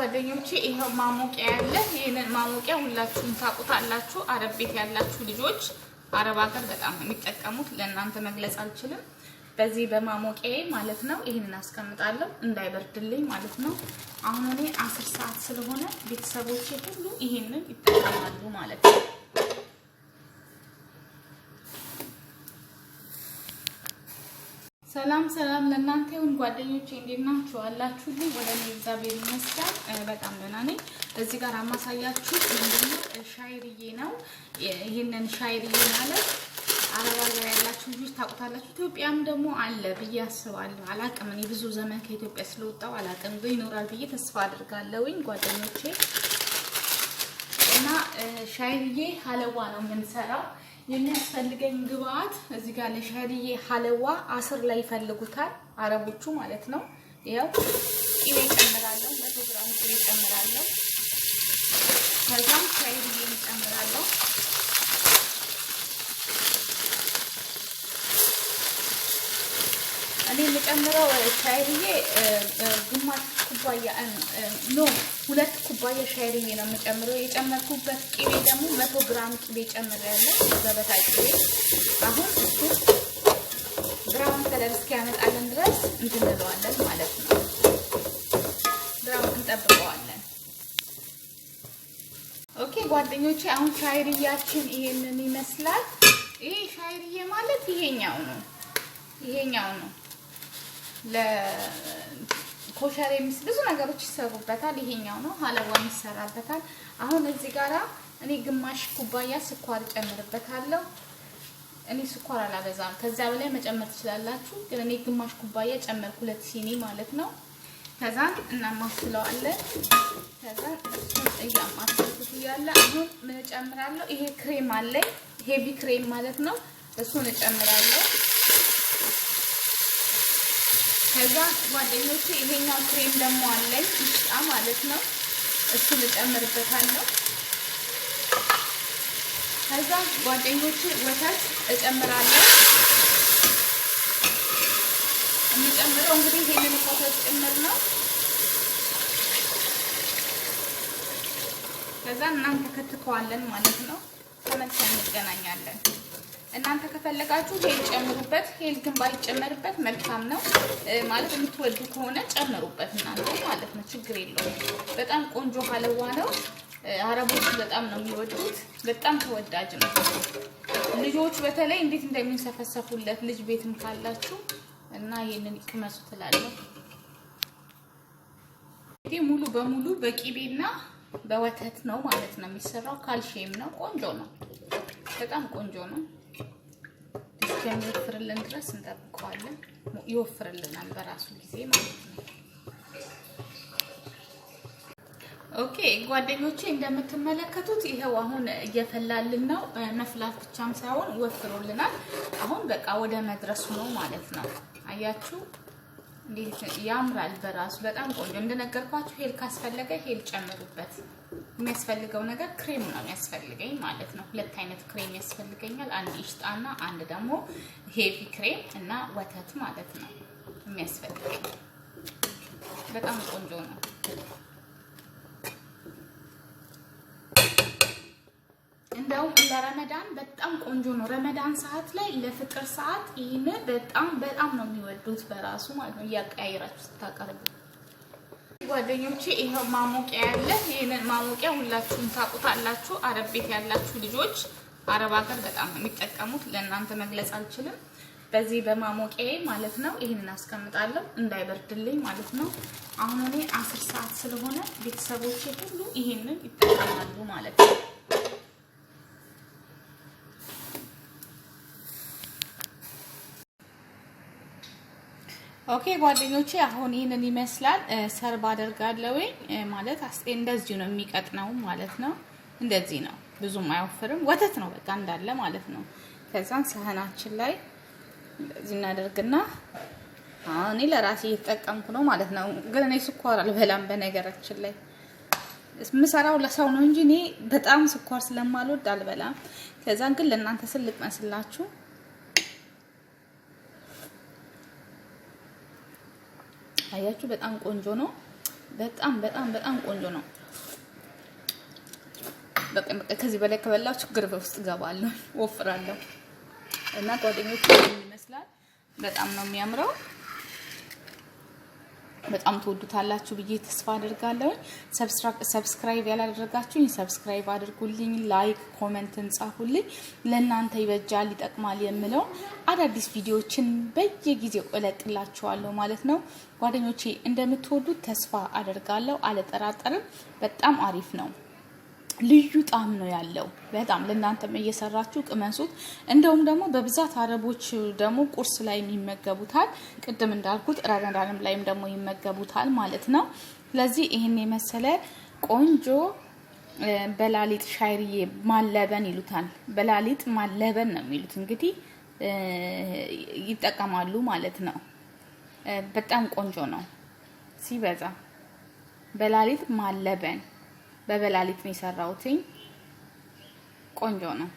ጓደኞቼ ይሄው ማሞቂያ ያለ ይሄንን ማሞቂያ ሁላችሁም ታውቁታላችሁ። አረብ ቤት ያላችሁ ልጆች አረብ ሀገር በጣም የሚጠቀሙት ለእናንተ መግለጽ አልችልም። በዚህ በማሞቂያዬ ማለት ነው ይሄንን አስቀምጣለሁ እንዳይበርድልኝ ማለት ነው። አሁን እኔ 10 ሰዓት ስለሆነ ቤተሰቦቼ ሁሉ ይሄንን ይጠቀማሉ ማለት ነው። ሰላም ሰላም ለእናንተ ይሁን ጓደኞቼ፣ እንዴት ናችሁ? አላችሁልኝ? ወደ እኔ እግዚአብሔር ይመስገን በጣም ደህና ነኝ። እዚህ ጋር አማሳያችሁ ምንድነው ሻይርዬ ነው። ይሄንን ሻይርዬ ማለት አረብ ሀገር ያላችሁ ልጆች ታውቁታላችሁ። ኢትዮጵያም ደግሞ አለ ብዬ አስባለሁ። አላቅም፣ እኔ ብዙ ዘመን ከኢትዮጵያ ስለወጣሁ አላቅም፣ ግን ይኖራል ብዬ ተስፋ አድርጋለሁኝ ጓደኞቼ። እና ሻይርዬ ሀለዋ ነው የምንሰራው። የሚያስፈልገኝ ግብአት እዚህ ጋር ለሻይርዬ ሀለዋ 10 ላይ ይፈልጉታል አረቦቹ ማለት ነው። ይሄው ቅቤ ጨምራለሁ፣ 100 ግራም ቅቤ ጨምራለሁ። ከዛም ሻይርዬ ጨምራለሁ። እኔ የምጨምረው ሻይርዬ ግማሽ ኩባያ ነው፣ 2 ኩባያ ሻይርዬ ነው የምጨምረው። የጨመርኩበት ቅቤ ደግሞ 100 ግራም ቅቤ ጨምሬያለሁ፣ ገበታ ቅቤ። አሁን እሱ ብራውን ከለር እስኪያመጣልን ድረስ እንድንለዋለን ማለት ነው። ብራውን እንጠብቀዋለን። ኦኬ ጓደኞቼ፣ አሁን ሻይርያችን ይሄንን ይመስላል። ይሄ ሻይርዬ ማለት ይሄኛው ነው። ለኮሸር ብዙ ነገሮች ይሰሩበታል። ይሄኛው ነው ሀለዋ ይሰራበታል። አሁን እዚህ ጋራ እኔ ግማሽ ኩባያ ስኳር ጨምርበታለሁ። እኔ ስኳር አላበዛም፣ ከዛ በላይ መጨመር ትችላላችሁ፣ ግን እኔ ግማሽ ኩባያ ጨመርኩ፣ 2 ሲኒ ማለት ነው። ከዛ እናማስለዋለን። ከዛ እሱን እያማሰልኩት እያለ አሁን ምን ጨምራለሁ? ይሄ ክሬም አለኝ፣ ሄቪ ክሬም ማለት ነው። እሱን እጨምራለሁ። ከዛ ጓደኞቼ ይሄኛው ክሬም ደግሞ አለኝ ይጣ ማለት ነው። እሱን እጨምርበታለሁ። ከዛ ጓደኞቼ ወተት እጨምራለሁ። የምጨምረው እንግዲህ ይሄንን ወተት ጨምር ነው። ከዛ እናንተ ከተከዋለን ማለት ነው። ተመልሰን እንገናኛለን። እናንተ ከፈለጋችሁ ሄል ጨምሩበት። ሄል ግን ባይጨመርበት መልካም ነው ማለት የምትወዱ ከሆነ ጨምሩበት እናንተ ማለት ነው። ችግር የለውም። በጣም ቆንጆ ሀለዋ ነው። አረቦች በጣም ነው የሚወዱት። በጣም ተወዳጅ ነው። ልጆች በተለይ እንዴት እንደሚንሰፈሰፉለት ልጅ ቤትም ካላችሁ እና ይሄንን ይቅመሱ ትላለሁ። ይሄ ሙሉ በሙሉ በቂቤና በወተት ነው ማለት ነው የሚሰራው። ካልሽየም ነው። ቆንጆ ነው። በጣም ቆንጆ ነው። እስከሚወፍርልን ድረስ እንጠብቀዋለን። ይወፍርልናል በራሱ ጊዜ ማለት ነው። ኦኬ ጓደኞቼ፣ እንደምትመለከቱት ይሄው አሁን እየፈላልን ነው። መፍላት ብቻም ሳይሆን ወፍሮልናል። አሁን በቃ ወደ መድረሱ ነው ማለት ነው። አያችሁ እንዴት ያምራል በራሱ በጣም ቆንጆ። እንደነገርኳችሁ ሄል ካስፈለገ ሄል ጨምሩበት። የሚያስፈልገው ነገር ክሬም ነው የሚያስፈልገኝ ማለት ነው። 2 አይነት ክሬም ያስፈልገኛል። አንድ ኢሽጣና አንድ ደግሞ ሄቪ ክሬም እና ወተት ማለት ነው የሚያስፈልገኝ። በጣም ቆንጆ ነው። እንደውም ለረመዳን በጣም ቆንጆ ነው። ረመዳን ሰዓት ላይ ለፍጥር ሰዓት ይሄን በጣም ነው የሚወዱት በራሱ ማለት ነው። እያቀያየራችሁ ስታቀርቡ ጓደኞቼ ይሄው ማሞቂያ ያለ ይሄንን ማሞቂያ ሁላችሁም ታውቁታላችሁ። አረብ ቤት ያላችሁ ልጆች አረብ ሀገር በጣም የሚጠቀሙት ለእናንተ መግለጽ አልችልም። በዚህ በማሞቂያዬ ማለት ነው ይሄንን አስቀምጣለሁ እንዳይበርድልኝ ማለት ነው። አሁን እኔ 10 ሰዓት ስለሆነ ቤተሰቦቼ ሁሉ ይሄንን ይጠቀማሉ ማለት ነው። ኦኬ ጓደኞቼ፣ አሁን ይሄንን ይመስላል። ሰርብ አደርጋለሁ ማለት እንደዚህ ነው የሚቀጥነው ማለት ነው። እንደዚህ ነው፣ ብዙም አይወፍርም። ወተት ነው በቃ እንዳለ ማለት ነው። ከዛን ሳህናችን ላይ እንደዚህ እናደርግና አሁን እኔ ለራሴ እየተጠቀምኩ ነው ማለት ነው። ግን እኔ ስኳር አልበላም በነገራችን ላይ። የምሰራው ለሰው ነው እንጂ እኔ በጣም ስኳር ስለማልወድ አልበላም። ከዛን ግን ለእናንተ ስልቅ መስላችሁ አያችሁ በጣም ቆንጆ ነው። በጣም በጣም በጣም ቆንጆ ነው። በቃ ከዚህ በላይ ከበላው ችግር ውስጥ ገባለሁ፣ ወፍራለሁ። እና ጓደኞቼ ይመስላል በጣም ነው የሚያምረው። በጣም ተወዱታላችሁ ብዬ ተስፋ አደርጋለሁ። ሰብስክራይብ ያላደረጋችሁኝ ሰብስክራይብ አድርጉልኝ፣ ላይክ ኮሜንትን ጻፉልኝ። ለእናንተ ይበጃል ይጠቅማል የምለው አዳዲስ ቪዲዮዎችን በየጊዜው እለቅላችኋለሁ ማለት ነው። ጓደኞቼ እንደምትወዱት ተስፋ አደርጋለሁ፣ አልጠራጠርም። በጣም አሪፍ ነው። ልዩ ጣዕም ነው ያለው። በጣም ለእናንተም እየሰራችሁ ቅመሱት። እንደውም ደግሞ በብዛት አረቦች ደግሞ ቁርስ ላይ ይመገቡታል። ቅድም እንዳልኩት ረመዳንም ላይም ደግሞ ይመገቡታል ማለት ነው። ስለዚህ ይሄን የመሰለ ቆንጆ በላሊጥ ሻይሪዬ ማለበን ይሉታል። በላሊጥ ማለበን ነው የሚሉት እንግዲህ ይጠቀማሉ ማለት ነው። በጣም ቆንጆ ነው ሲበዛ። በላሊጥ ማለበን በበላሊጥ ነው የሰራሁት። ቆንጆ ነው።